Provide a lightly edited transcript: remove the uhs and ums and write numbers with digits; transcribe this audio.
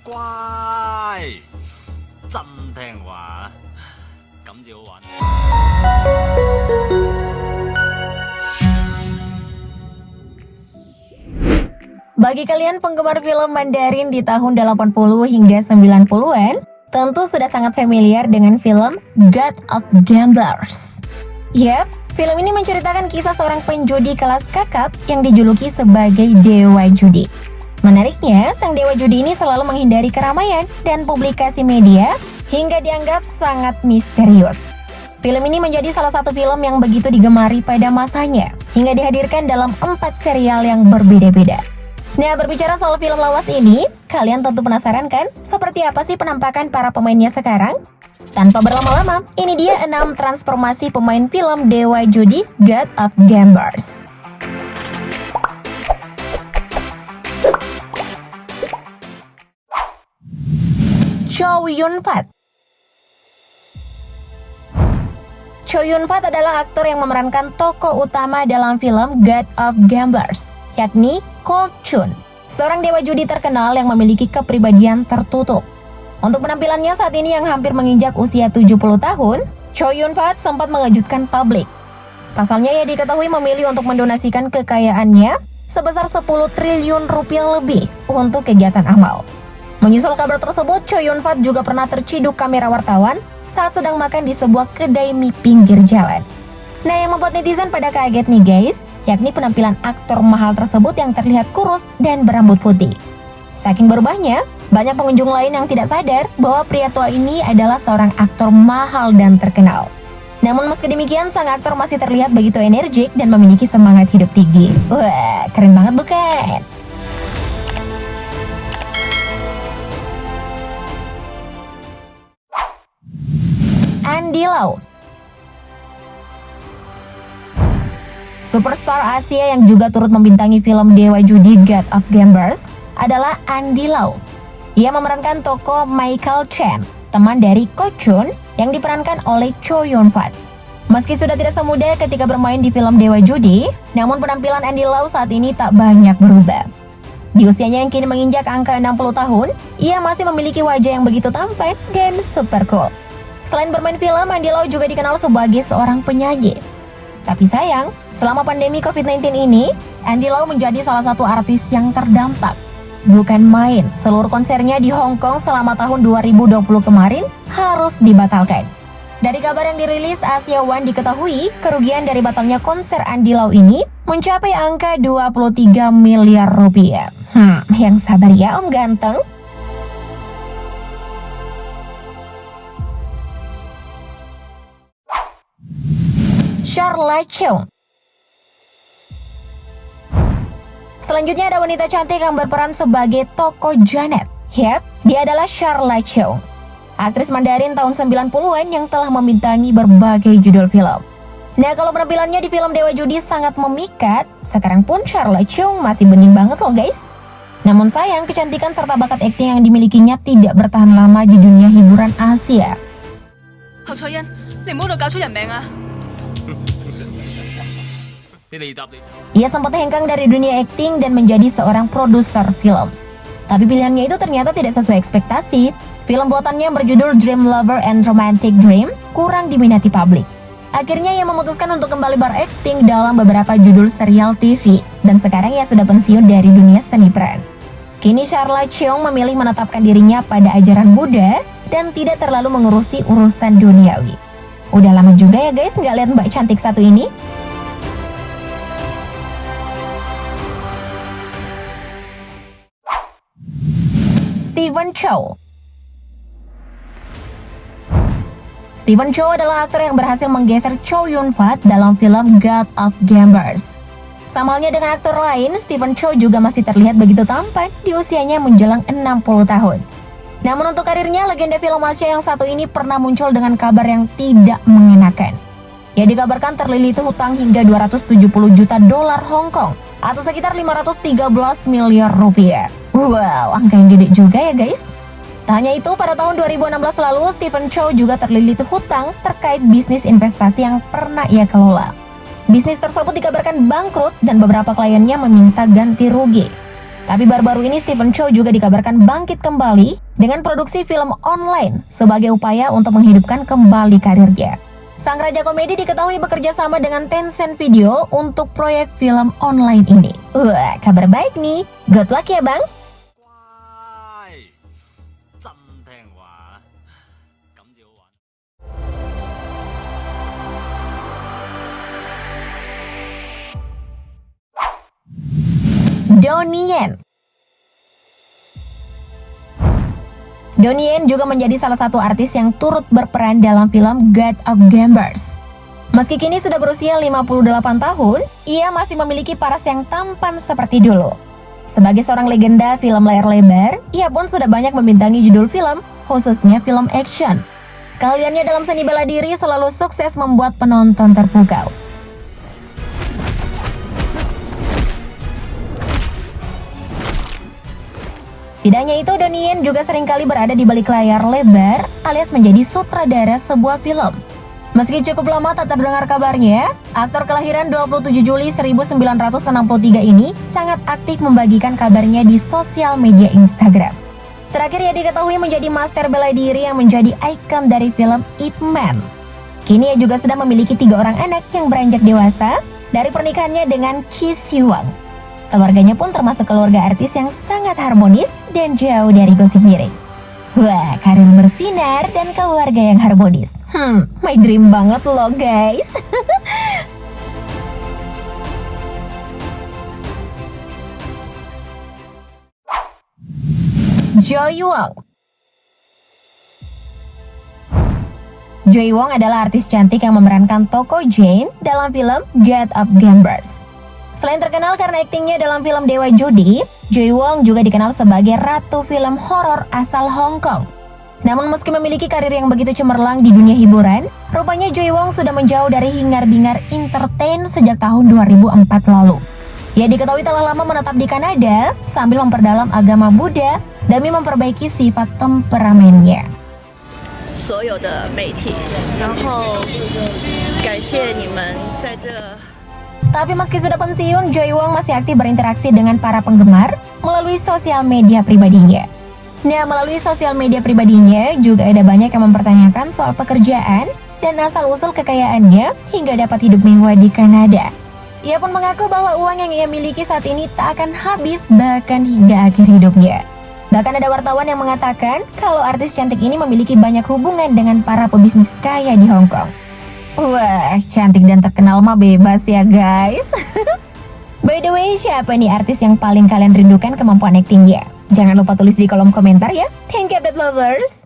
乖，真聽話，咁至好玩。Bagi kalian penggemar film Mandarin di tahun 80 hingga 90-an, tentu sudah sangat familiar dengan film God of Gamblers. Yap, film ini menceritakan kisah seorang penjudi kelas kakap yang dijuluki sebagai Dewa Judi. Menariknya, sang Dewa Judi ini selalu menghindari keramaian dan publikasi media hingga dianggap sangat misterius. Film ini menjadi salah satu film yang begitu digemari pada masanya, hingga dihadirkan dalam 4 serial yang berbeda-beda. Nah, berbicara soal film lawas ini, kalian tentu penasaran kan? Seperti apa sih penampakan para pemainnya sekarang? Tanpa berlama-lama, ini dia 6 transformasi pemain film Dewa Judi God of Gamblers. Chow Yun-fat. Chow Yun-fat adalah aktor yang memerankan tokoh utama dalam film God of Gamblers, yakni Ko Chun, seorang dewa judi terkenal yang memiliki kepribadian tertutup. Untuk penampilannya saat ini yang hampir menginjak usia 70 tahun, Chow Yun-fat sempat mengejutkan publik. Pasalnya ia diketahui memilih untuk mendonasikan kekayaannya sebesar 10 triliun rupiah lebih untuk kegiatan amal. Menyusul kabar tersebut, Chow Yun-fat juga pernah terciduk kamera wartawan saat sedang makan di sebuah kedai mie pinggir jalan. Nah, yang membuat netizen pada kaget nih guys, yakni penampilan aktor mahal tersebut yang terlihat kurus dan berambut putih. Saking berubahnya, banyak pengunjung lain yang tidak sadar bahwa pria tua ini adalah seorang aktor mahal dan terkenal. Namun meski demikian, sang aktor masih terlihat begitu energik dan memiliki semangat hidup tinggi. Wah, keren banget bukan? Andy Lau. Superstar Asia yang juga turut membintangi film Dewa Judi God of Gamblers adalah Andy Lau. Ia memerankan tokoh Michael Chen, teman dari Ko Chun yang diperankan oleh Chow Yun-fat. Meski sudah tidak semuda ketika bermain di film Dewa Judi, namun penampilan Andy Lau saat ini tak banyak berubah. Di usianya yang kini menginjak angka 60 tahun, ia masih memiliki wajah yang begitu tampan dan super cool. Selain bermain film, Andy Lau juga dikenal sebagai seorang penyanyi. Tapi sayang, selama pandemi COVID-19 ini, Andy Lau menjadi salah satu artis yang terdampak. Bukan main, seluruh konsernya di Hong Kong selama tahun 2020 kemarin harus dibatalkan. Dari kabar yang dirilis Asia One diketahui, kerugian dari batalnya konser Andy Lau ini mencapai angka 23 miliar rupiah. Yang sabar ya Om Ganteng. Charlotte Cheung. Selanjutnya ada wanita cantik yang berperan sebagai tokoh Janet. Yap, dia adalah Charlotte Cheung, aktris Mandarin tahun 90-an yang telah membintangi berbagai judul film. Nah, kalau penampilannya di film Dewa Judi sangat memikat, sekarang pun Charlotte Cheung masih bening banget loh guys. Namun sayang, kecantikan serta bakat akting yang dimilikinya tidak bertahan lama di dunia hiburan Asia. Hou彩欣，你唔好度搞出人命啊！ Ia sempat hengkang dari dunia akting dan menjadi seorang produser film. Tapi pilihannya itu ternyata tidak sesuai ekspektasi. Film buatannya yang berjudul Dream Lover and Romantic Dream kurang diminati publik. Akhirnya ia memutuskan untuk kembali berakting dalam beberapa judul serial TV. Dan sekarang ia sudah pensiun dari dunia seni peran. Kini Charlotte Cheung memilih menetapkan dirinya pada ajaran Buddha dan tidak terlalu mengurusi urusan duniawi. Udah lama juga ya guys nggak lihat mbak cantik satu ini. Stephen Chow. Stephen Chow adalah aktor yang berhasil menggeser Chow Yun-fat dalam film God of Gamblers. Sama halnya dengan aktor lain, Stephen Chow juga masih terlihat begitu tampan di usianya menjelang 60 tahun. Namun untuk karirnya, legenda film Asia yang satu ini pernah muncul dengan kabar yang tidak mengenakan. Ia dikabarkan terlilit hutang hingga 270 juta dolar Hong Kong atau sekitar 513 miliar rupiah. Wow, angka yang gede juga ya guys. Tak hanya itu, pada tahun 2016 lalu, Stephen Chow juga terlilit hutang terkait bisnis investasi yang pernah ia kelola. Bisnis tersebut dikabarkan bangkrut dan beberapa kliennya meminta ganti rugi. Tapi baru-baru ini Stephen Chow juga dikabarkan bangkit kembali dengan produksi film online sebagai upaya untuk menghidupkan kembali karirnya. Sang raja komedi diketahui bekerja sama dengan Tencent Video untuk proyek film online ini. Wah, kabar baik nih. Good luck ya bang. 乖，真聽話，咁至好玩。 Donnie Yen. Donnie Yen juga menjadi salah satu artis yang turut berperan dalam film God of Gambers. Meski kini sudah berusia 58 tahun, ia masih memiliki paras yang tampan seperti dulu. Sebagai seorang legenda film layar lebar, ia pun sudah banyak membintangi judul film, khususnya film action. Keahliannya dalam seni bela diri selalu sukses membuat penonton terpukau. Tidak hanya itu, Donnie Yen juga seringkali berada di balik layar lebar alias menjadi sutradara sebuah film. Meski cukup lama tak terdengar kabarnya, aktor kelahiran 27 Juli 1963 ini sangat aktif membagikan kabarnya di sosial media Instagram. Terakhir ia diketahui menjadi master bela diri yang menjadi ikon dari film Ip Man. Kini ia juga sudah memiliki 3 orang anak yang beranjak dewasa dari pernikahannya dengan Chi Siwon. Keluarganya pun termasuk keluarga artis yang sangat harmonis dan jauh dari gosip miring. Wah, karir bersinar dan keluarga yang harmonis. My dream banget loh guys. Joy Wong. Joy Wong adalah artis cantik yang memerankan tokoh Jane dalam film God of Gambers. Selain terkenal karena aktingnya dalam film Dewa Judi, Joy Wong juga dikenal sebagai ratu film horor asal Hong Kong. Namun meski memiliki karir yang begitu cemerlang di dunia hiburan, rupanya Joy Wong sudah menjauh dari hingar-bingar entertain sejak tahun 2004 lalu. Ia diketahui telah lama menetap di Kanada sambil memperdalam agama Buddha demi memperbaiki sifat temperamennya. 所有的媒体，然后感谢你们在这。 Tapi meski sudah pensiun, Joy Wong masih aktif berinteraksi dengan para penggemar melalui sosial media pribadinya. Nah, melalui sosial media pribadinya juga ada banyak yang mempertanyakan soal pekerjaan dan asal-usul kekayaannya hingga dapat hidup mewah di Kanada. Ia pun mengaku bahwa uang yang ia miliki saat ini tak akan habis bahkan hingga akhir hidupnya. Bahkan ada wartawan yang mengatakan kalau artis cantik ini memiliki banyak hubungan dengan para pebisnis kaya di Hong Kong. Wah, cantik dan terkenal mah bebas ya guys. By the way, siapa nih artis yang paling kalian rindukan kemampuan aktingnya? Jangan lupa tulis di kolom komentar ya. Thank you update lovers.